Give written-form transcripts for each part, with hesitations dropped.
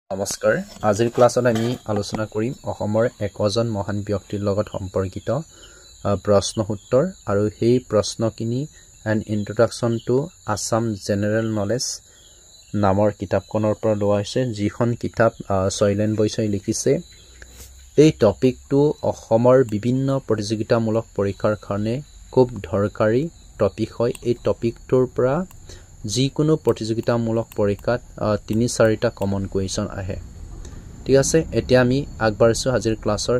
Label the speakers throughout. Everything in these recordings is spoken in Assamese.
Speaker 1: নমস্কাৰ আজিৰ ক্লাছত আমি আলোচনা কৰিম অসমৰ একজন মহান ব্যক্তিৰ লগত সম্পৰ্কিত প্ৰশ্ন উত্তৰ আৰু সেই প্ৰশ্নখিনি and introduction to Assam general knowledge নামৰ কিতাপখনৰ পৰা লোৱা হৈছে যিখন কিতাপ শৈলেন বৈশই লিখিছে এই টপিকটো অসমৰ বিভিন্ন প্ৰতিযোগিতামূলক পৰীক্ষাৰ কাৰণে খুব দৰকাৰী টপিক হয় এই টপিকটোৰ পৰা যিকোনো প্ৰতিযোগিতামূলক পৰীক্ষাত ৩-৪টা কমন কুৱেশ্যন আহে ঠিক আছে এতিয়া আমি আগবাঢ়িছো আজিৰ ক্লাছৰ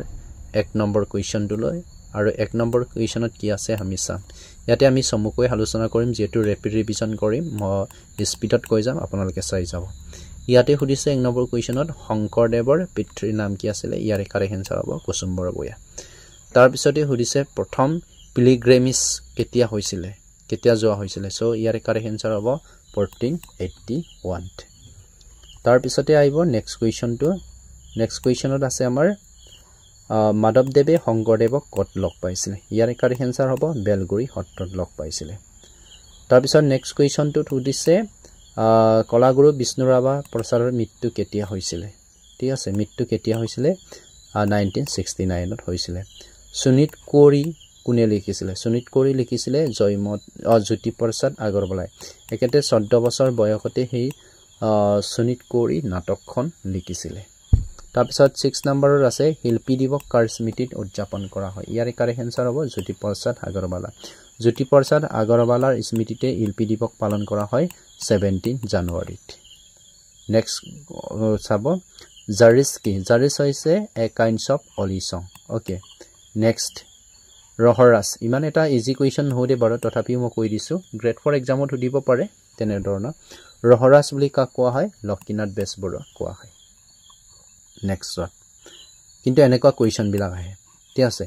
Speaker 1: 1 নম্বৰ কুৱেশ্যনটোলৈ আৰু 1 নম্বৰ কুৱেশ্যনত কি আছে আমি চাম ইয়াতে আমি সমুকৈ আলোচনা কৰিম যেটো ৰেপিড ৰিভিজন কৰিম মই স্পিডত কৈ যাম আপোনালোকে চাই যাব ইয়াতে সুধিছে 1 নম্বৰ কুৱেশ্যনত শংকৰদেৱৰ পিতৃৰ নাম কি আছিল ইয়াৰ কাৰেক্ট এনসাৰ হ'ব কুসুম বৰবৰুৱা তাৰ পিছতে সুধিছে প্ৰথম পিলগ্ৰিমেজ কেতিয়া হৈছিল কেতিয়া যোৱা হৈছিল সো ইয়াৰ কাৰেক্ট এনসাৰ হ'ব 1481 তাৰ পিছতে আহিব নেক্সট কুৱেশ্যনত আছে আমাৰ মাধৱদেৱে শংকৰদেৱক কত লগ পাইছিল ইয়াৰ কাৰেক্ট এনসাৰ হ'ব বেলগুৰি সত্ৰত লগ পাইছিল তাৰ পিছত নেক্সট কুৱেশ্যনটোত সুধিছে কলাগুৰু বিষ্ণুৰাভা প্ৰসাদৰ মৃত্যু কেতিয়া হৈছিল ঠিক আছে মৃত্যু কেতিয়া হৈছিল 1969 ত হৈছিল সুনীত কোৰী কোনে লিখিছিল সুনীত কোৰী লিখিছিল জ্যোতিপ্ৰসাদ আগৰৱালাই একেতে 14 বছৰ বয়সতে সেই সুনীত কোৰী নাটকখন লিখিছিল তাৰ পিছত 6 নম্বৰৰ আছে শিল্পী দিৱস কাৰ স্মৃতিত উদযাপন কৰা হয় ইয়াৰ কাৰেক্ট এনসাৰ হ'ব জ্যোতিপ্ৰসাদ আগৰৱালা জ্যোতিপ্ৰসাদ আগৰৱালাৰ স্মৃতিতে শিল্পী দিৱস পালন কৰা হয় 17 জানুৱাৰীত নেক্সট চাব জাৰিছ হৈছে এ কাইন্ডছ অফ অলি সং ওকে নেক্সট ৰহৰাস ইমান এটা ইজি কুৱেশ্যন নহওঁতে বাৰু তথাপিও মই কৈ দিছো গ্ৰেড 4 এক্সামত সুধিব পাৰে তেনে ধৰণৰ ৰহৰাস বুলি কাক কোৱা হয় লক্ষীনাথ বেজবৰুৱা কোৱা হয় নেক্সট কিন্তু এনেকুৱা কুৱেশ্যন বিলাক আহে ঠিক আছে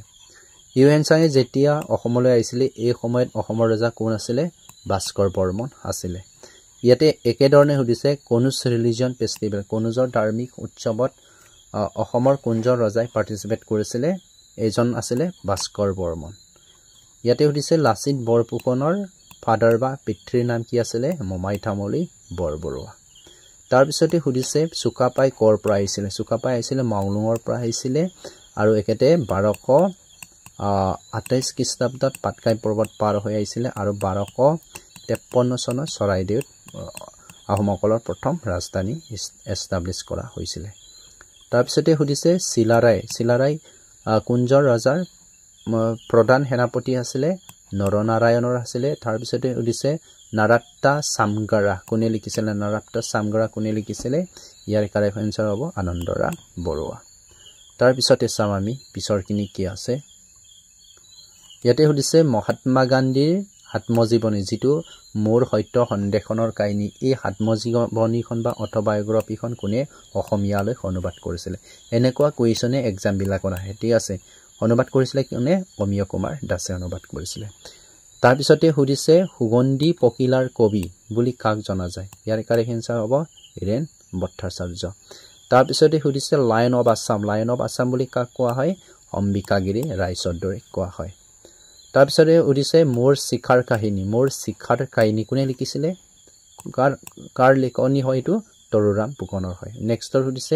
Speaker 1: ইউএন চাঙে যেতিয়া অসমলৈ আহিছিল এই সময়ত অসমৰ ৰজা কোন আছিল ভাস্কৰ বৰ্মন আছিল ইয়াতে একেধৰণে সুধিছে কনুজ ৰিলিজিয়ন ফেষ্টিভেল কনুজৰ ধাৰ্মিক উৎসৱত অসমৰ কোনজন ৰজাই পাৰ্টিসিপেট কৰিছিল এজন আছিল ভাস্কৰ বৰ্মন ইয়াতে সুধিছে লাচিত বৰফুকনৰ ফাদাৰ বা পিতৃৰ নাম কি আছিল মমাই তামুলী বৰবৰুৱা তাৰ পিছতে সুধিছে সুকাপাই কৰ পৰা আহিছিল সুকাপাই আহিছিল মাউলুঙৰ পৰা আহিছিল আৰু একেতে 1228 খ্ৰীষ্টাব্দত পাটকাই পৰ্বত পাৰ হৈ আহিছিল আৰু 1253 চনত চৰাইদেউত আহোমসকলৰ প্ৰথম ৰাজধানী এষ্টাব্লিছ কৰা হৈছিল তাৰ পিছতে সুধিছে চিলাৰাই কুঞ্জৰ ৰজাৰ প্ৰধান সেনাপতি আছিল নৰনাৰায়ণৰ আছিল তাৰ পিছতে সুধিছে নাৰাত্তা সামগাৰা কোনে লিখিছিল ইয়াৰ কাৰেক্ট এনসাৰ হ'ব আনন্দৰাম বৰুৱা তাৰ পিছতে চাম আমি পিছৰখিনি কি আছে ইয়াতে সুধিছে মহাত্মা গান্ধীৰ আত্মজীৱনী যেটো মোৰ সত্য সন্দেহনৰ কাহিনী এই আত্মজীৱনীখন বা অটোবায়োগ্ৰাফিখন কোনে অসমীয়ালৈ অনুবাদ কৰিছিল এনেকুৱা কুৱেশ্যনে এক্সাম বিলাকত আহে ঠিক আছে অনুবাদ কৰিছিল কোনে অমিয় কুমাৰ দাসে অনুবাদ কৰিছিল তাৰ পিছতে সুধিছে সুগন্ধি পকিলাৰ কবি বুলি কাক জনা যায় ইয়াৰ কাৰেক্ট এনসাৰ হ'ব হীৰেন ভট্টাচাৰ্য তাৰ পিছতে সুধিছে লায়ন অফ আসাম বুলি কাক কোৱা হয় অম্বিকাগিৰি ৰায়চৌধুৰীক কোৱা হয় তাৰ পিছতে সুধিছে মোৰ শিখাৰ কাহিনী কোনে লিখিছিল কাৰ লিখনি হয় এইটো তৰুৰাম ফুকনৰ হয় নেক্সটৰ সুধিছে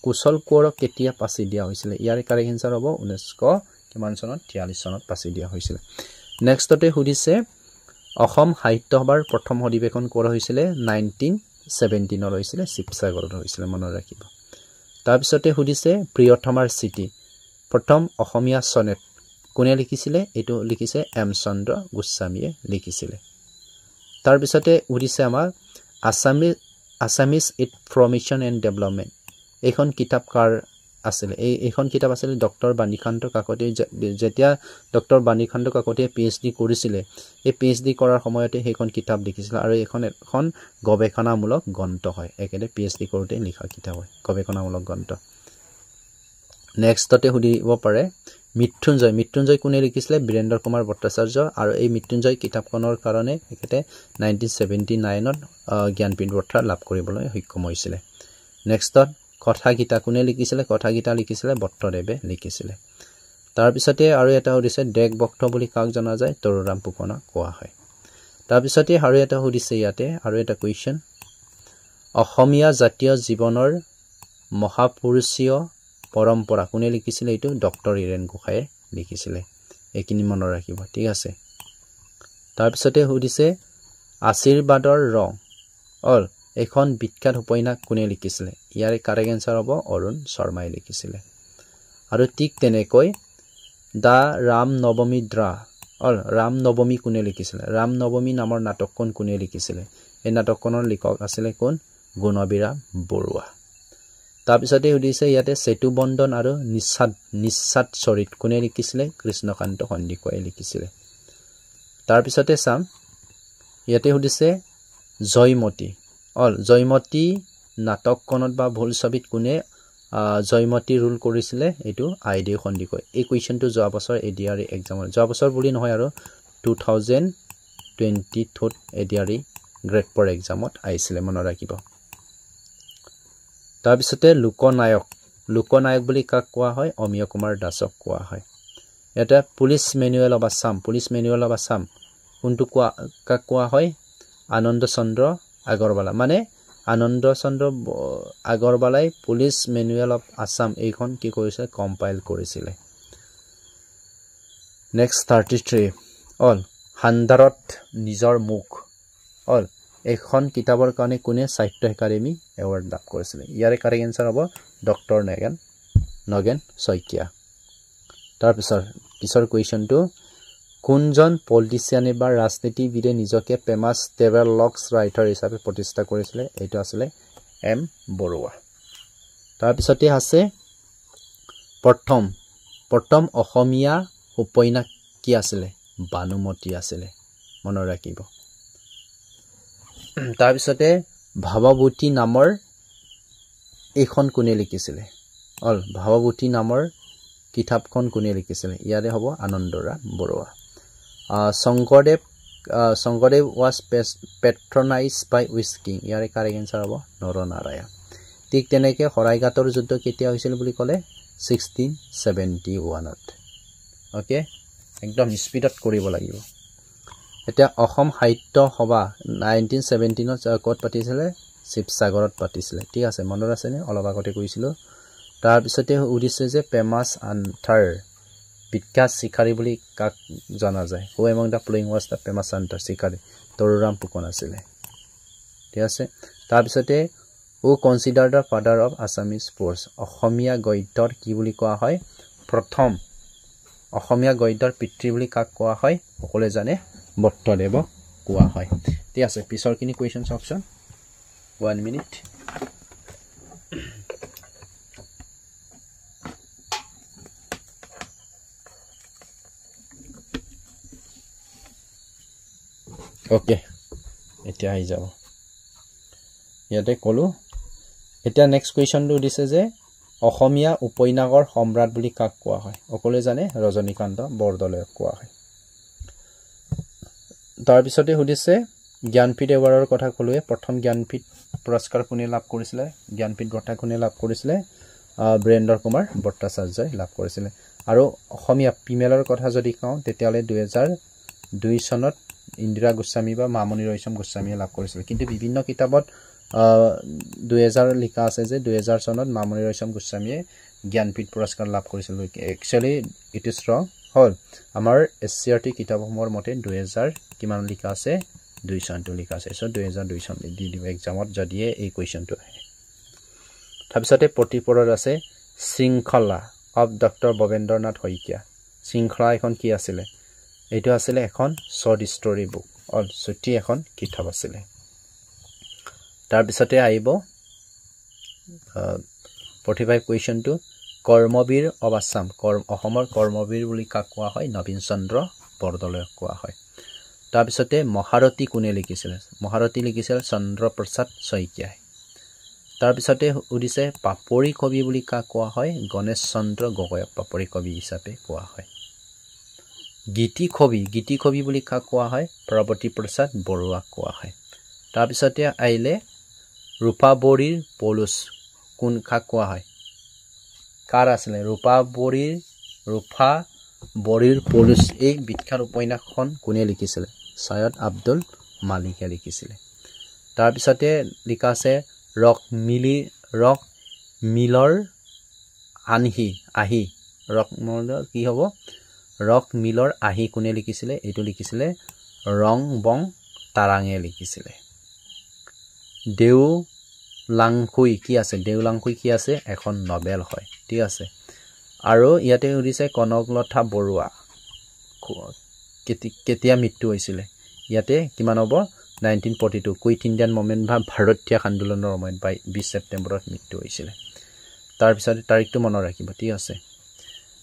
Speaker 1: কুশল কোঁৱৰক কেতিয়া পাছি দিয়া হৈছিল ইয়াৰ কাৰেক্ট এনসাৰ হ'ব 1943 চনত পাছি দিয়া হৈছিল নেক্সটতে সুধিছে অসম সাহিত্য সভাৰ প্ৰথম অধিৱেশন কৰা হৈছিল 1917 ত হৈছিল শিৱসাগৰত হৈছিল মনত ৰাখিব তাৰ পিছতে সুধিছে প্ৰিয়তমাৰ চিঠি প্ৰথম অসমীয়া সনেট কোনে লিখিছিল এটো লিখিছে এম চন্দ্ৰ গোস্বামীয়ে লিখিছিল তাৰ পিছতে সুধিছে আমাৰ আসামিজ ইনফৰমেশন এণ্ড ডেভেলপমেন্ট এইখন কিতাপ কাৰ আছিল এইখন কিতাপ আছিল ডক্টৰ বাণীকান্ত কাকতি যেতিয়া ডক্টৰ বাণীকান্ত কাকতিয়ে পিএইচডি কৰিছিল এই পিএইচডি কৰাৰ সময়তে সেইখন কিতাপ লিখিছিল আৰু এখন গৱেষণামূলক গ্ৰন্থ হয় একেদৰে পিএইচডি কৰোতে লিখা কিতাপ হয় গৱেষণামূলক গ্ৰন্থ নেক্সটতে সুধিব পাৰে মৃত্যুঞ্জয় কোনে লিখিছিল বীৰেন্দ্ৰ কুমাৰ ভট্টাচাৰ্য আৰু এই মৃত্যুঞ্জয় কিতাপখনৰ কাৰণে একেতে 1979 ত জ্ঞানপীঠ বঁটা লাভ কৰিবলৈ সক্ষম হৈছিল নেক্সটত কথাগীতা কোনে লিখিছিল কথাগীতা লিখিছিল ভট্টদেৱে লিখিছিল তাৰ পিছতে আৰু এটা সুধিছে দেশভক্ত বুলি কাক জনা যায় তৰুৰাম ফুকনক কোৱা হয় তাৰ পিছতে আৰু এটা সুধিছে ইয়াতে আৰু এটা কুৱেশ্যন অসমীয়া জাতীয় জীৱনৰ মহাপুৰুষীয় পৰম্পৰা কোনে লিখিছিলে এইটো ডক্টৰ হীৰেণ গোহাঁয়ে লিখিছিলে এইখিনি মনত ৰাখিব ঠিক আছে তাৰ পিছতে সুধিছে আশীৰ্বাদৰ ৰং অল এখন বিখ্যাত উপন্যাস কোনে লিখিছিলে ইয়াৰে কাৰেক্ট আনসাৰ হ'ব অৰুণ শৰ্মাই লিখিছিলে আৰু ঠিক তেনেকৈ দা ৰাম নৱমী দ্ৰা অল ৰাম নৱমী কোনে লিখিছিলে ৰাম নৱমী নামৰ নাটকখন কোনে লিখিছিলে এই নাটকখনৰ লেখক আছিলে কোন গুণবিৰাম বৰুৱা তাৰ পিছতে সুধিছে ইয়াতে সেতু বন্ধন আৰু নিস্বাদ চৰিত কোনে লিখিছিলে কৃষ্ণকান্ত সন্দিকৈয়ে লিখিছিলে তাৰ পিছতে চাম ইয়াতে সুধিছে জয়মতী অল জয়মতী নাটকখনত বা ভুল ছবিত কোনে জয়মতী ৰোল কৰিছিলে এইটো আইডি সন্দিকৈ এই কোৱেশ্চনটো যোৱা বছৰ এডিআৰই এক্সামৰ যোৱা বছৰ বুলি নহয় আৰু 2022 এডিআৰই গ্ৰেড 4 এক্সামত আহিছিলে মনত ৰাখিব তাৰ পিছতে লোকনায়ক বুলি কাক কোৱা হয় অমিয় কুমাৰ দাসক কোৱা হয় এটা পুলিচ মেনুৱেল অফ আসাম কোনটো কাক কোৱা হয় আনন্দ চন্দ্ৰ আগৰৱালা মানে আনন্দ চন্দ্ৰ আগৰৱালাই পুলিচ মেনুৱেল অফ আসাম এইখন কি কৰিছে কম্পাইল কৰিছিলে নেক্সট 33 অল হান্দাৰত নিজৰ মুখ অল এখন কিতাপৰ কাৰণে কোনে সাহিত্য একাডেমী এৱাৰ্ড লাভ কৰিছিলে ইয়াৰে কাৰেক্ট আনসাৰ হ'ব ডক্টৰ নগেন শইকীয়া তাৰ পিছৰ কোৱেশ্চনটো কোনজন পলিটিচিয়ানে বা ৰাজনীতিবিদে নিজকে ফেমাছ ট্ৰেভেলগছ ৰাইটাৰ হিচাপে প্ৰতিষ্ঠা কৰিছিলে এইটো আছিলে এম বৰুৱা তাৰ পিছতে আছে প্ৰথম অসমীয়া উপন্যাস কি আছিলে বানুমতি আছিলে মনত ৰাখিব তাৰ পিছতে ভাৱভূতি নামৰ এইখন কোনে লিখিছিলে ভাৱভূতি নামৰ কিতাপখন কোনে লিখিছিলে ইয়াৰে হ'ব Anandaram Barua Sankardev was patronized by which king ইয়াৰে কাৰেক্ট আনসাৰ হ'ব নৰনাৰায়ণ ঠিক তেনেকৈ শৰাইঘাটৰ যুদ্ধ কেতিয়া হৈছিল বুলি ক'লে 1671ত ওকে একদম স্পিডত কৰিব লাগিব এতিয়া অসম সাহিত্য সভা 1917ত ক'ত পাতিছিলে শিৱসাগৰত পাতিছিলে ঠিক আছে মনত আছেনে অলপ আগতে কৈছিলোঁ তাৰ পিছতে উদিছে যে ফেমাছ আন্থাৰ বিখ্যাত শিকাৰী বুলি কাক জনা যায় who among the following was the famous আন্থাৰ শিকাৰী তৰুৰাম ফুকন আছিলে ঠিক আছে তাৰ পিছতে who considered the father of Assamese sports অসমীয়া গদ্যৰ কি বুলি কোৱা হয় প্ৰথম অসমীয়া গদ্যৰ পিতৃ বুলি কাক কোৱা হয় সকলোৱে জানে বট্টদেৱক কোৱা হয় ঠিক আছে পিছৰখিনি কোৱেশ্চন অপচন 1 মিনিট ওকে এতিয়া আহি যাব ইয়াতে কলো এতিয়া নেক্সট কোৱেশ্চনটো দিছে যে অসমীয়া উপন্যাসৰ সম্ৰাট বুলি কাক কোৱা হয় সকলোৱে জানে ৰজনীকান্ত বৰদলৈক কোৱা হয় তাৰ পিছতে সুধিছে জ্ঞানপীঠ এৱাৰ্ডৰ কথা কলোৱে প্ৰথম জ্ঞানপীঠ পুৰস্কাৰ কোনে লাভ কৰিছিলে জ্ঞানপীঠ বঁটা কোনে লাভ কৰিছিলে বীৰেন্দ্ৰ কুমাৰ ভট্টাচাৰ্যই লাভ কৰিছিলে আৰু অসমীয়া ফিমেলৰ কথা যদি কওঁ তেতিয়ালে 2002 চনত ইন্দিৰা গোস্বামী বা মামনি ৰয়ছম গোস্বামীয়ে লাভ কৰিছিল কিন্তু বিভিন্ন কিতাপত 2000 লিখা আছে যে 2000 চনত মামনি ৰয়ছম গোস্বামীয়ে জ্ঞানপীঠ পুৰস্কাৰ লাভ কৰিছিল একচুয়ালি ইট ইজ ৰং হল আমাৰ এসচিআৰটি কিতাপসমূহৰ মতে 2000 কিমান লিখা আছে 2 চনটো লিখা আছে সো 2002 চন দি দিব এক্সামত যদিয়ে এই কোৱেশ্চনটো আহে তাৰপিছতে প্ৰতিপৰৰ আছে শৃংখলা অফ ডক্টৰ ভবেন্দ্ৰনাথ শইকীয়া শৃংখলা এখন কি আছিলে এইটো আছিলে এখন শৰ্ট ষ্টৰী বুক অল ছুটি এখন কিতাপ আছিলে তাৰ পিছতে আহিব 45 কোৱেশ্চনটো কৰ্মবীৰ অফ আসাম অসমৰ কৰ্মবীৰ বুলি কাক কোৱা হয় নবীন চন্দ্ৰ বৰদলৈক কোৱা হয় তাৰ পিছতে মহাৰথী কোনে লিখিছিল মহাৰথী লিখিছিল চন্দ্ৰপ্ৰসাদ শইকীয়াই তাৰ পিছতে উদিছে পাপৰি কবি বুলি কাক কোৱা হয় গণেশ চন্দ্ৰ গগৈক পাপৰি কবি হিচাপে কোৱা হয় গীতি কবি বুলি কাক কোৱা হয় প্ৰগতি প্ৰসাদ বৰুৱাক কোৱা হয় তাৰ পিছতে আইলে ৰূপা বৰীৰ পলুছ কোন কাক কোৱা হয় কাৰ আছিলে ৰূপা বৰীৰ পলুছ এই বিখ্যাত উপন্যাসখন কোনে লিখিছিল সৈয়দ আব্দুল মালিকে লিখিছিলে তাৰ পিছতে লিখা আছে ৰক মিলৰ আহি ৰক মিলৰ কি হ'ব ৰক মিলৰ আহি কোনে লিখিছিলে এইটো লিখিছিলে ৰং বং তাৰাঙে লিখিছিলে দেউ লাংখুই কি আছে দেউ লাংখুই কি আছে এখন নবেল হয় ঠিক আছে আৰু ইয়াতে উৰিছে কনকলতা বৰুৱা কেতিয়া মৃত্যু হৈছিলে ইয়াতে কিমান হ'ব 1942 কুইট ইণ্ডিয়ান মুভমেণ্ট বা ভাৰত ত্যাগ আন্দোলনৰ সময়ত 20 ছেপ্টেম্বৰত মৃত্যু হৈছিলে তাৰ পিছত তাৰিখটো মনত ৰাখিব ঠিক আছে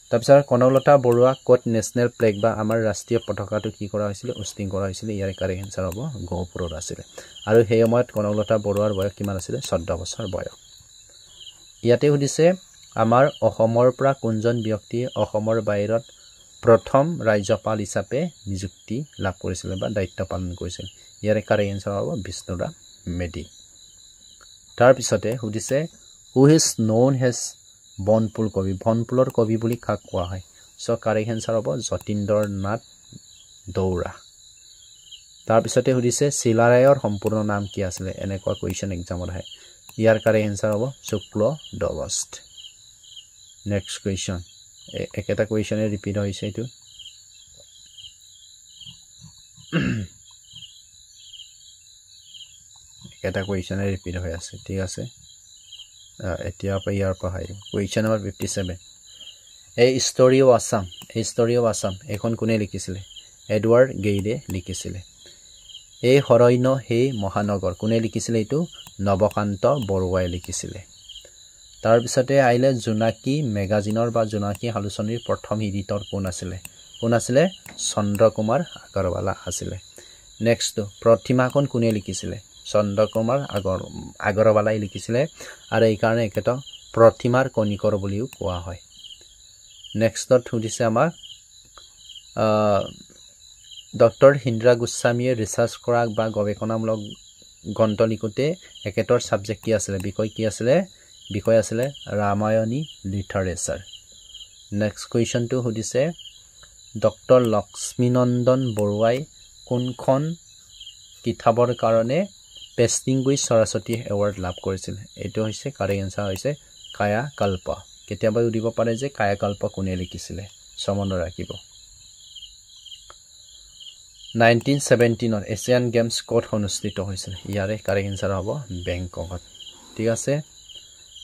Speaker 1: তাৰ পিছত কনকলতা বৰুৱা কোট নেশনেল ফ্লেগ বা আমাৰ ৰাষ্ট্ৰীয় পতাকাটো কি কৰা হৈছিল উস্তিং কৰা হৈছিল ইয়াৰ কাৰেক্ট আনসাৰ হ'ব গহপুৰত আছিল আৰু সেই সময়ত কনকলতা বৰুৱাৰ বয়স কিমান আছিল 14 বছৰ বয়স ইয়াতে সুধিছে আমাৰ অসমৰ পৰা কোনজন ব্যক্তিয়ে অসমৰ বাহিৰত প্ৰথম ৰাজ্যপাল হিচাপে নিযুক্তি লাভ কৰিছিল বা দায়িত্ব পালন কৰিছিল ইয়াৰ কাৰেক্ট আনসাৰ হ'ব বিষ্ণুৰাম মেধি তাৰ পিছতে সুধিছে who is known as বনপুল কবি বনপুলৰ কবি বুলি কাক কোৱা হয় সো কাৰেক্ট আনসাৰ হ'ব যতীন্দ্ৰ নাথ দৌৰা তাৰ পিছতে সুধিছে শিলাৰায়ৰ সম্পূৰ্ণ নাম কি আছিল এনেকুৱা কোৱেশ্চন এক্সামত আহে ইয়াৰ কাৰেক্ট আনসাৰ হ'ব শুক্ল দবস্ত নেক্সট কোৱেশ্চন একেটা কোৱেশ্চনে ৰিপিট হৈছে এইটো এটা কোৱেশ্চনে ৰিপিট হৈ আছে ঠিক আছে এতিয়া ইয়াৰ পৰা হয় কোৱেশ্চন নম্বৰ 57 এই ষ্টৰী অফ আসাম এখন কোনে লিখিছিলে এডৱাৰ্ড গেইলে লিখিছিলে এই হৰণ্য হে মহানগৰ কোনে লিখিছিলে এইটো নৱকান্ত বৰুৱাই লিখিছিলে তাৰ পিছতে আইলে জোনাকী মেগাজিনৰ বা জোনাকী আলোচনীৰ প্ৰথম এডিটৰ কোন আছিলে চন্দ্ৰকুমাৰ আগৰৱালা আছিলে নেক্সট প্ৰতিমাখন কোনে লিখিছিলে চন্দ্ৰকুমাৰ আগৰৱালাই লিখিছিলে আৰু এই কাৰণে একেটা প্ৰতিমাৰ কণিকৰ বুলিও কোৱা হয় নেক্সটত সুধিছে আমাৰ ডক্টৰ হিন্দ্ৰা গোস্বামীয়ে ৰিচাৰ্চ কৰা বা গৱেষণামূলক গ্ৰন্থ লিখোতে একেটাৰ সাবজেক্ট কি আছিলে বিষয় আছিলে ৰামায়ণী লিটাৰেচাৰ নেক্সট কোৱেশ্চনটো সুধিছে ডক্টৰ লক্ষ্মীনন্দন বৰুৱাই কোনখন কিতাপৰ কাৰণে পেষ্টিংগুইজ সৰস্বতী এৱাৰ্ড লাভ কৰিছিল এইটো হৈছে কাৰেক্ট আনসাৰ হৈছে কায়া কল্প কেতিয়াবা উদিব পাৰে যে কায়া কল্প কোনে লিখিছিলে সমন্বয় ৰাখিব 1917 এছিয়ান গেমছ ক'ত অনুষ্ঠিত হৈছিল ইয়াৰে কাৰেক্ট আনসাৰ হ'ব বেংককত ঠিক আছে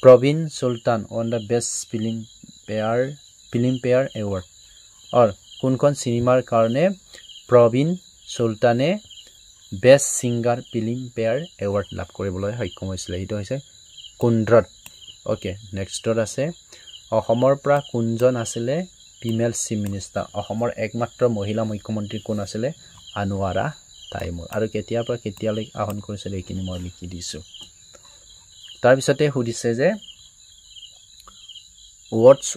Speaker 1: Prabin Sultan on the best Filmfare award or কোনখন চিনেমাৰ কাৰণে প্ৰবীণ সুলতানে best singer Filmfare award লাভ কৰিবলৈ সক্ষম হৈছিল এইটো হৈছে কুন্দ্ৰত ওকে নেক্সটত আছে অসমৰ পৰা কোনজন আছিলে ফিমেল চিফ মিনিষ্টাৰ অসমৰ একমাত্ৰ মহিলা মুখ্যমন্ত্ৰী কোন আছিলে আনোৱাৰা তাইমুৰ আৰু কেতিয়াৰ পৰা কেতিয়ালৈ আহৰণ কৰিছিল এইখিনি মই লিখি দিছো তাৰ পিছতে সুধিছে যে ৱৰ্ডছ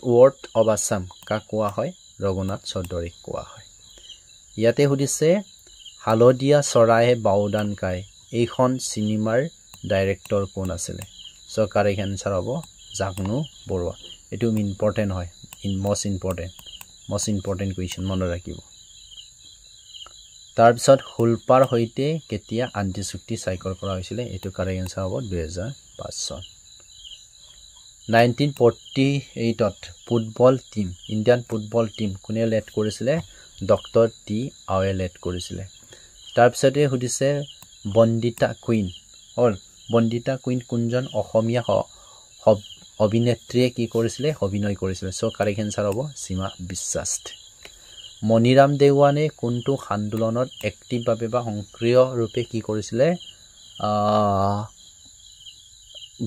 Speaker 1: অফ আসাম কাক কোৱা হয় ৰঘুনাথ চৌধুৰীক কোৱা হয় ইয়াতে সুধিছে হালধীয়া চৰাইয়ে বাওদান গায় এইখন চিনেমাৰ ডাইৰেক্টৰ কোন আছিলে সো কাৰেক্ট আনসাৰ হ'ব জাগনু বৰুৱা এটো ইম্পৰ্টেন্ট হয় most important কোৱেশ্চন মনত ৰাখিব তাৰ পিছত হুলপাৰ হৈতে কেতিয়া আন্তি চুক্তি সাইকল কৰা হৈছিল এটো কাৰেক্ট আনসাৰ হ'ব 2005 চন 1948ত ইণ্ডিয়ান ফুটবল টিম কোনে লেড কৰিছিলে ডক্টৰ টি আৱে লেড কৰিছিলে তাৰ পিছতে সুধিছে বন্দিতা কুইন কোনজন অসমীয়া অভিনেত্ৰীয়ে কি কৰিছিলে অভিনয় কৰিছিলে সো কাৰেক্ট আনসাৰ হ'ব সীমা বিশ্বাস মনিৰাম দেৱানে কোনটো আন্দোলনত এক্টিভভাৱে বা সক্ৰিয় ৰূপে কি কৰিছিলে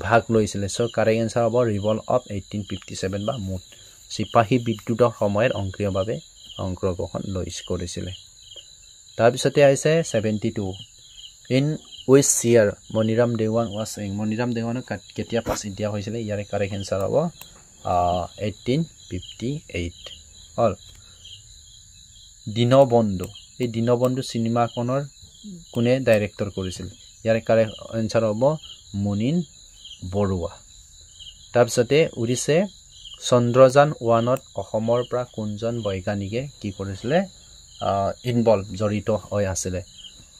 Speaker 1: ভাগ লৈছিলে সো কাৰেক্ট আনসাৰ হ'ব ৰিভল্ট অফ 1857 বা মুঠ সিপাহী বিদ্ৰোহৰ সময়ত সক্ৰিয়ভাৱে অংশগ্ৰহণ কৰিছিলে তাৰ পিছতে আহিছে 72 ইন উইচ ইয়াৰ মনিৰাম দেৱানক কেতিয়া পাছ দিয়া হৈছিল ইয়াৰে কাৰেক্ট আনসাৰ হ'ব 1858 অল দীনবন্ধু এই দীনবন্ধু চিনেমাখনৰ কোনে ডাইৰেক্টৰ কৰিছিল ইয়াৰে কাৰেক্ট আনসাৰ হ'ব মুনিন বৰুৱা তাৰ পিছতে উৰিছে চন্দ্ৰযান 1ত অসমৰ পৰা কোনজন বৈজ্ঞানিকে কি কৰিছিলে জড়িত হৈ আছিলে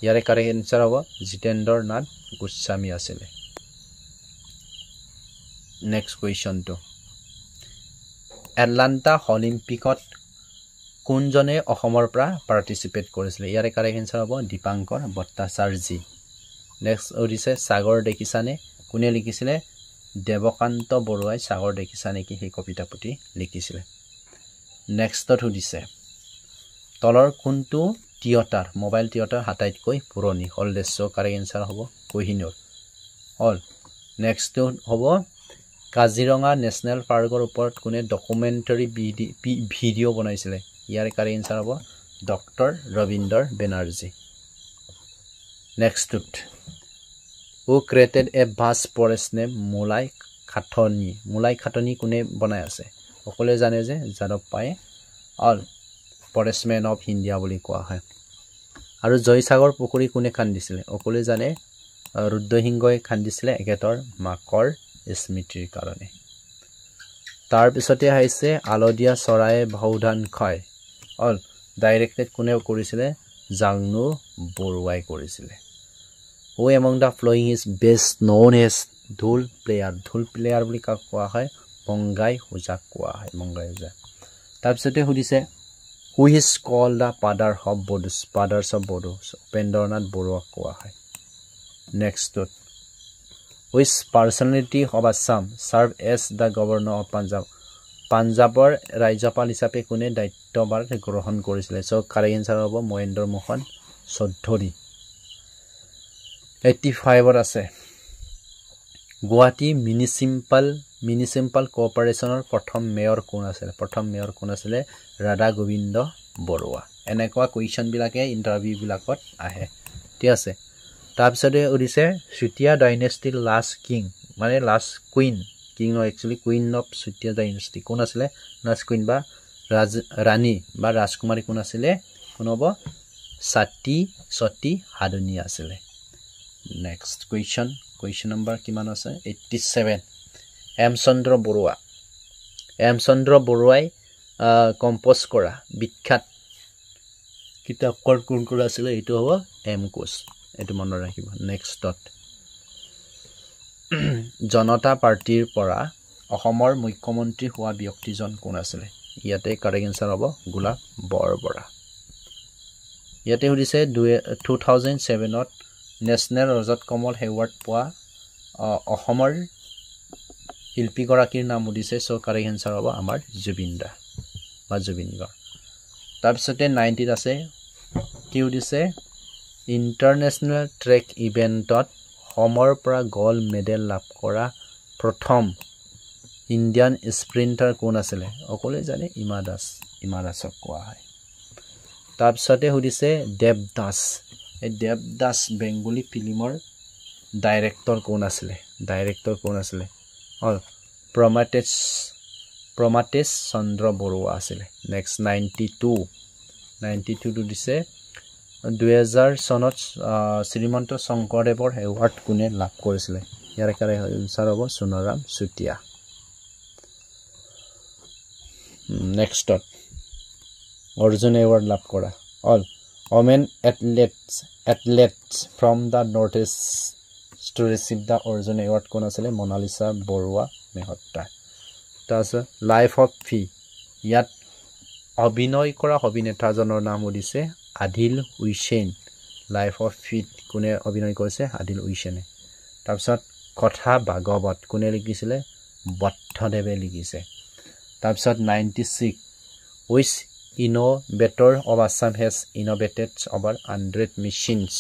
Speaker 1: ইয়াৰে কাৰেক্ট আনসাৰ হ'ব জিতেন্দ্ৰ নাথ গোস্বামী আছিলে নেক্সট কুৱেশ্যনটো এটলান্টা অলিম্পিকত কোনজনে অসমৰ পৰা পাৰ্টিচিপেট কৰিছিলে ইয়াৰে কাৰেক্ট এনসাৰ হ'ব দীপাংকৰ ভট্টাচাৰ্যী নেক্সট উদিছে সাগৰ দেখিছানে কোনে লিখিছিলে দেৱকান্ত বৰুৱাই সাগৰ দেখিছা নেকি সেই কবিতা পুথি লিখিছিলে নেক্সটত উদিছে তলৰ কোনটো থিয়েটাৰ মোবাইল থিয়েটাৰ হাতাইতকৈ পুৰণি অলডেছ কাৰেক্ট এনসাৰ হ'ব কোহিনুৰ অল নেক্সট হ'ব কাজিৰঙা নেশ্যনেল পাৰ্কৰ ওপৰত কোনে ডকুমেণ্টাৰী ভিডিঅ' বনাইছিলে ইয়াৰ কাৰেক্ট এনসাৰ হ'ব ডক্টৰ ৰবীন্দ্ৰ বেনাৰ্জী নেক্সটত who created a vast forest name Molai Kathoni কোনে বনাই আছে সকলোৱে জানে যে যাদৱ পায়ে অল ফৰেষ্টমেন অফ ইণ্ডিয়া বুলি কোৱা হয় আৰু জয়সাগৰ পুখুৰী কোনে খান্দিছিলে সকলোৱে জানে ৰুদ্ৰসিংহই খান্দিছিলে একেতৰ মাকৰ স্মৃতিৰ কাৰণে তাৰ পিছতে আহিছে আলদিয়া চৰায়ে ভাওধান খায় অল ডাইৰেক্টেড কোনে কৰিছিলে জাংনু বৰুৱাই কৰিছিলে who among the following is best known as ঢোল প্লেয়াৰ বুলি কোৱা হয় বংগাই হুজাক কোৱা হয় বংগাই হুজাক তাৰ পিছতে সুধিছে who is called the father of Bodo Upendranath বৰুৱাক কোৱা হয় next which personality of Assam serve as the governor of পাঞ্জাবৰ ৰাজ্যপাল হিচাপে কোনে দায়িত্বভাৰ গ্ৰহণ কৰিছিলে সো কাৰেক্ট এনসাৰ হ'ব মহেন্দ্ৰ মোহন চৌধুৰী 85 আছে গুৱাহাটী মিউনিচিপাল কোঅপাৰেচনৰ প্ৰথম মেয়ৰ কোন আছিল ৰাধা গোবিন্দ বৰুৱা এনেকুৱা কুৱেশ্যন বিলাকে ইন্টাৰভিউ বিলাকত আহে ঠিক আছে তাৰ পিছতে উদিছে চুতীয়া ডাইনেষ্টিৰ লাষ্ট কিং মানে লাষ্ট কুইন কিং ন actually queen of Chutia dynasty কোন আছিল লাষ্ট কুইন বা ৰাণী বা ৰাজকুমাৰী কোন আছিল কোন হ'ব সতী হাদুনি আছিল Next question number কিমান আছে 87 এম চন্দ্ৰ বৰুৱাই কম্পোজ কৰা বিখ্যাত কিতাপৰ কোন আছিল এটো হ'ব এম কোচ এটো মনত ৰাখিব নেক্সটত জনতা পাৰ্টিৰ পৰা অসমৰ মুখ্যমন্ত্ৰী হোৱা ব্যক্তিজন কোন আছিল ইয়াতে কাৰেক্ট এনসাৰ হ'ব গোলাপ বৰবৰা ইয়াতে সুধিছে 2007ত নেশ্যনেল ৰজত কমল এৱাৰ্ড পোৱা অসমৰ শিল্পীগৰাকীৰ নাম উদিছে সো কাৰেক্ট এনসাৰ হ'ব আমাৰ জুবিন গাৰ্গ তাৰ পিছতে 90 আছে কি উদিছে ইন্টাৰনেশ্যনেল ট্ৰেক ইভেন্টত অসমৰ পৰা গোল্ড মেডেল লাভ কৰা প্ৰথম ইণ্ডিয়ান স্প্ৰিন্টাৰ কোন আছিল সকলোৱে জানে ইমা দাসক কোৱা হয় তাৰ পিছতে সুধিছে দেৱদাস বেংগলী ফিল্মৰ ডাইৰেক্টৰ কোন আছিল অল প্ৰমাতেশ চন্দ্ৰ বৰুৱা আছিল নেক্সট 92 টো দিছে 2000 চনত শ্ৰীমন্ত শংকৰদেৱৰ এৱাৰ্ড কোনে লাভ কৰিছিল ইয়াৰ কাৰেক্ট এনসাৰ হ'ব সোণৰাম চুতীয়া নেক্সটত অৰ্জুন এৱাৰ্ড লাভ কৰা all women athletes from the northeast to receive the Arjun Award কোন আছিল মোনালিসা বৰুৱা মেহতা তাছ লাইফ অফ ফি ইয়াত অভিনয় কৰা অভিনেতাজনৰ নাম উদিছে আদিল হুছেইন লাইফ অফ ফি কোনে অভিনয় কৰিছে আদিল হুছেইনে তাৰপিছত কথা ভাগৱত কোনে লিখিছিল বদ্ধদেৱে লিখিছে তাৰপিছত 96 which innovator of Assam has innovated over 100 machines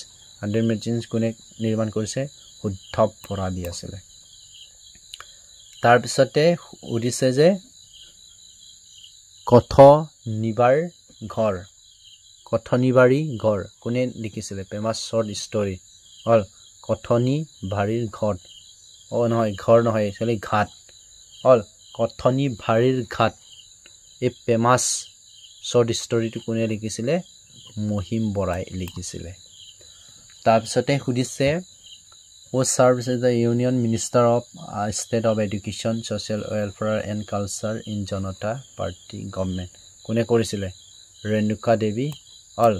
Speaker 1: কোনে নিৰ্মাণ কৰিছে উদ্ধৱ বৰালী আছিল তাৰ পিছতে উদিছে যে কথনিবাৰী ঘৰ কোনে লিখিছিলে ফেমাস শৰ্ট ষ্টৰী অল কথনি ভাৰীৰ ঘৰ নহয় একচুয়ালি ঘাট অল কথনি ভাৰীৰ ঘাট এই ফেমাস শৰ্ট ষ্টৰীটো কোনে লিখিছিলে মহিম বৰাই লিখিছিলে তাৰ পিছতে সুধিছে who serves as the Union Minister of State of Education, Social Welfare and Culture in Janata Party Government কোনে কৰিছিলে ৰেণুকা দেৱী অল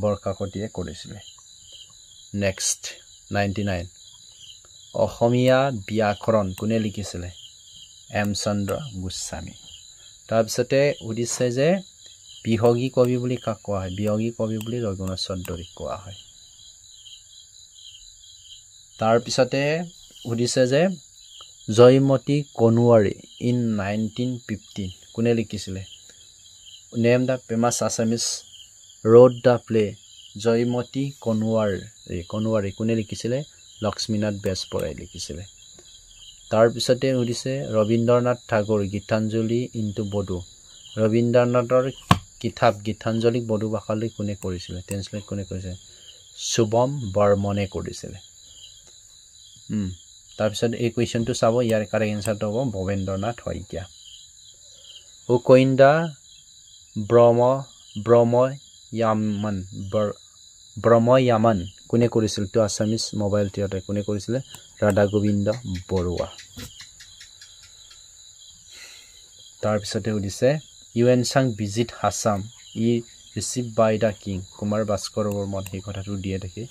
Speaker 1: বৰকাকতীয়ে কৰিছিলে নেক্সট 99 অসমীয়া ব্যাকৰণ কোনে লিখিছিলে এম চন্দ্ৰ গোস্বামী তাৰপিছতে উদিছে যে বিহগী কবি বুলি কাক কোৱা হয় বিহগী কবি বুলি ৰঘুনাথ চৌধুৰীক কোৱা হয় তাৰপিছতে উদিছে যে জয়মতী কনুৱাৰী ইন 1915 কোনে লিখিছিলে নেম দা ফেমাছ আছামিজ ৰোড দা প্লে জয়মতী কনুৱাৰী কোনে লিখিছিলে লক্ষ্মীনাথ বেজবৰাই লিখিছিলে তাৰপিছতে উদিছে ৰবীন্দ্ৰনাথ ঠাকুৰ গীতাঞ্জলি ইনটু বড়ো ৰবীন্দ্ৰনাথৰ কিতাপ গীতাঞ্জলিক বড়ো ভাষালৈ কোনে কৰিছিলে ট্ৰান্সলেট কোনে কৰিছিলে শুভম বৰ্মনে কৰিছিলে তাৰপিছত এই কুৱেশ্যনটো চাব ইয়াৰ কাৰেক্ট এনসাৰটো হ'ব ভৱেন্দ্ৰনাথ শইকীয়া হু কইন্ড দা ব্ৰহ্ময়ামন কোনে কৰিছিল তো আছামিজ মোবাইল থিয়েটাৰ কোনে কৰিছিলে ৰাধা গোবিন্দ বৰুৱা তাৰপিছতে উদিছে ইউএনচাং ভিজিট আছাম ই received by the king Kumar Bhaskar Barman এই কথাটো দিয়ে দেখি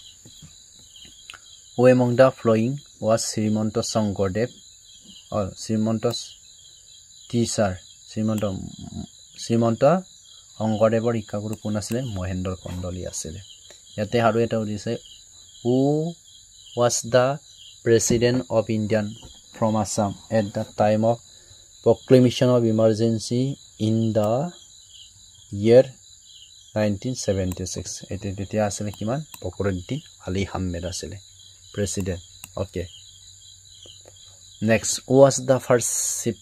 Speaker 1: who among the following was Srimanta Sankardev Srimanta শংকৰদেৱৰ শিক্ষাগুৰু কোন আছিলে মহেন্দ্ৰ কন্দলী আছিলে ইয়াতে আৰু এটা উদিছে হু was the president of Indian from Assam at the time of proclamation of emergency in the year 1976 এতে তেতিয়া আছিলে কিমান ফখৰুদ্দিন আলী আহমেদ আছিলে president okay next who was the first chief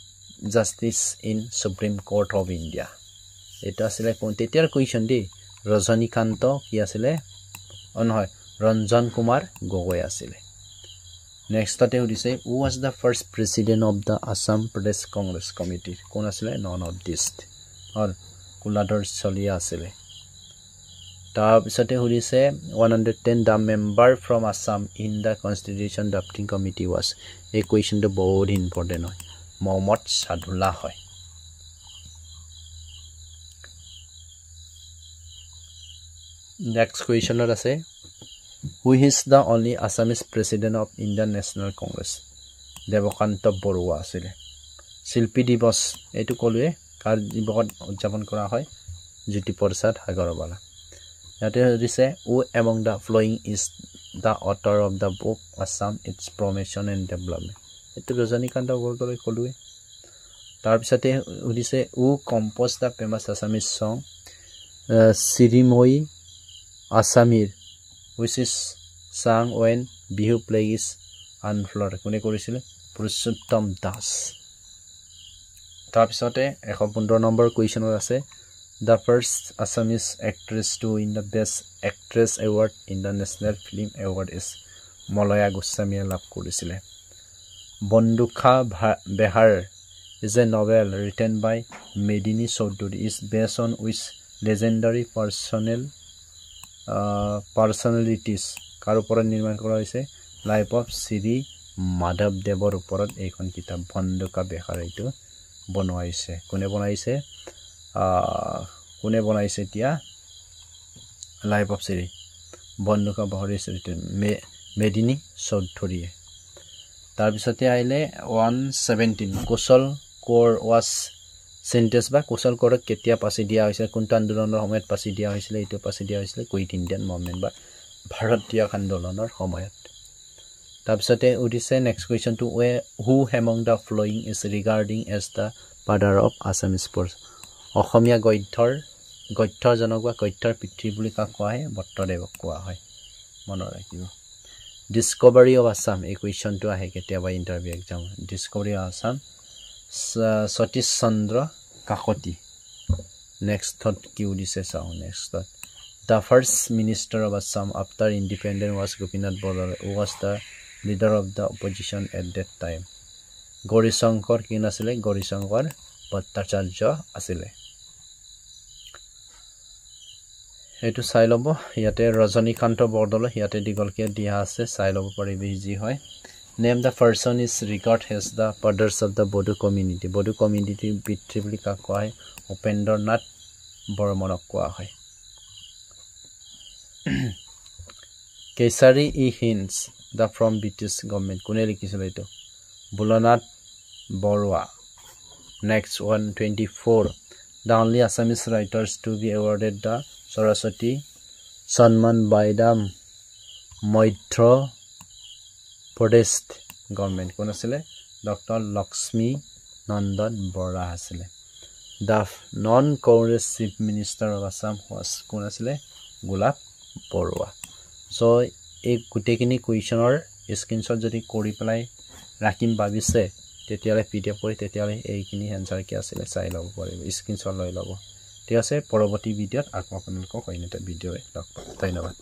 Speaker 1: justice in Supreme Court of India এটা আছিলে কোন তেতিয়াৰ কুৱেশ্যন দি ৰজনীকান্ত কি আছিলে নহয় ৰঞ্জন কুমাৰ গগৈ আছিলে নেক্সট তাতে উদিছে who was the first president of the Assam Pradesh Congress Committee কোন আছিলে none of this অৰ কুলাধৰ চলিয়া আছিলে তাৰপিছতে উদিছে 110 the member from Assam in the constitution drafting committee was এই কুৱেশ্যনটো বহুত ইম্পৰ্টেন্ট হয় মোহাম্মদ সাদুল্লাহ হয় next question আছে who is the only Assamese president of Indian National Congress Dev Kanta Barua আছিল শিল্পী দিৱস এটো কলুৱে কাৰ দিৱসত উদযাপন কৰা হয় জ্যোতি প্ৰসাদ আগৰৱালা ইয়াতে দিছে who among the following is the author of the book Assam its promotion and development এটো ৰজনীকান্ত বৰদলৈ কলুৱে তাৰপিছতে উদিছে who composed the famous Assamese song Sirimoi Assamir which is sung when Bihu plays unfloor কোনে কৰিছিল পুৰুষোত্তম দাস তাৰপিছতে 115 নম্বৰ কুৱেশ্যনৰ আছে the first Assamese actress to win the best actress award in the National Film Award is মলয়া গোস্বামীয়ে লাভ কৰিছিল বন্দুখা বেহাৰ is a novel written by Medini Chaudhuri is based on which legendary personalities কাৰ ওপৰত নিৰ্মাণ কৰা হৈছে লাইফ অফ শ্ৰী মাধৱদেৱৰ ওপৰত এইখন কিতাপ বন্দুকা বেহাৰ এইটো বনাইছে কোনে বনাইছে এতিয়া লাইফ অফ শ্ৰী বন্দুকা বেহাৰ মেদিনী চৌধুৰীয়ে তাৰপিছতে আহিলে 117 কুশল কোৰ was সেন্টেন্স বা কুশল কোৰক কেতিয়া পাছি দিয়া হৈছিল কোনটা আন্দোলনৰ সময়ত পাছি দিয়া হৈছিল এইটো পাছি দিয়া হৈছিল কুইট ইণ্ডিয়ান মুভমেন্ট বা ভাৰতীয় আন্দোলনৰ সময়ত তাৰপিছতে উদিছে next question to who among the following is regarding as the father of Assamese sports অসমীয়া গদ্যৰ জনক বা গদ্যৰ পিতৃ বুলি কাক কোৱা হয় বট্টদেৱক কোৱা হয় মনত ৰাখিব ডিসকভাৰী অফ আসাম এই কুৱেশ্যনটো আহে কেতিয়াবা interview exam discovery of Assam Satish Chandra Kakati নেক্সটত কি উদিছে চাও নেক্সটত the first minister of Assam after independence was Gopinath Bordoloi who was the leader of the opposition at that time Gaurishankar কি নাছিলে গৌৰীশংকৰ ভট্টাচাৰ্য আছিলে এটো চাই লব ইয়াতে ৰজনীকান্ত বৰদলৈ ইয়াতে দিগলকে দিয়া আছে চাই লব পাৰিবি যি হয় name the person is regarded as the fathers of the Bodo community পিতৃ বুলি কাক কোৱা হয় উপেন্দ্ৰনাথ বৰ্মনক কোৱা হয় কেশাৰী hints the from British government কোনে লিখিছিল এটো বুলনাথ Barua Next one, 24. The only Assamese writers to be awarded the Saraswati Sanman by the Madhya Pradesh government. Kon asile? Dr. Lakshmi Nandan Bora asile. The non-Congress Chief Minister of Assam was kon asile? Gulab Borua. So, এই গুটেখিনি কুৱেশ্যনৰ স্ক্ৰীনশ্বট যদি কৰি পেলাই ৰাখিম ভাবিছে তেতিয়ালে পিডিএফ কৰি তেতিয়ালে এইখিনি এনসাৰ কি আছিল চাই ল'ব পাৰিব স্ক্ৰীনশ্বট লৈ ল'ব ঠিক আছে পৰৱৰ্তী ভিডিঅ'ত আকৌ আপোনালোকক অন্য এটা ভিডিঅ'ৰে লগ পাম ধন্যবাদ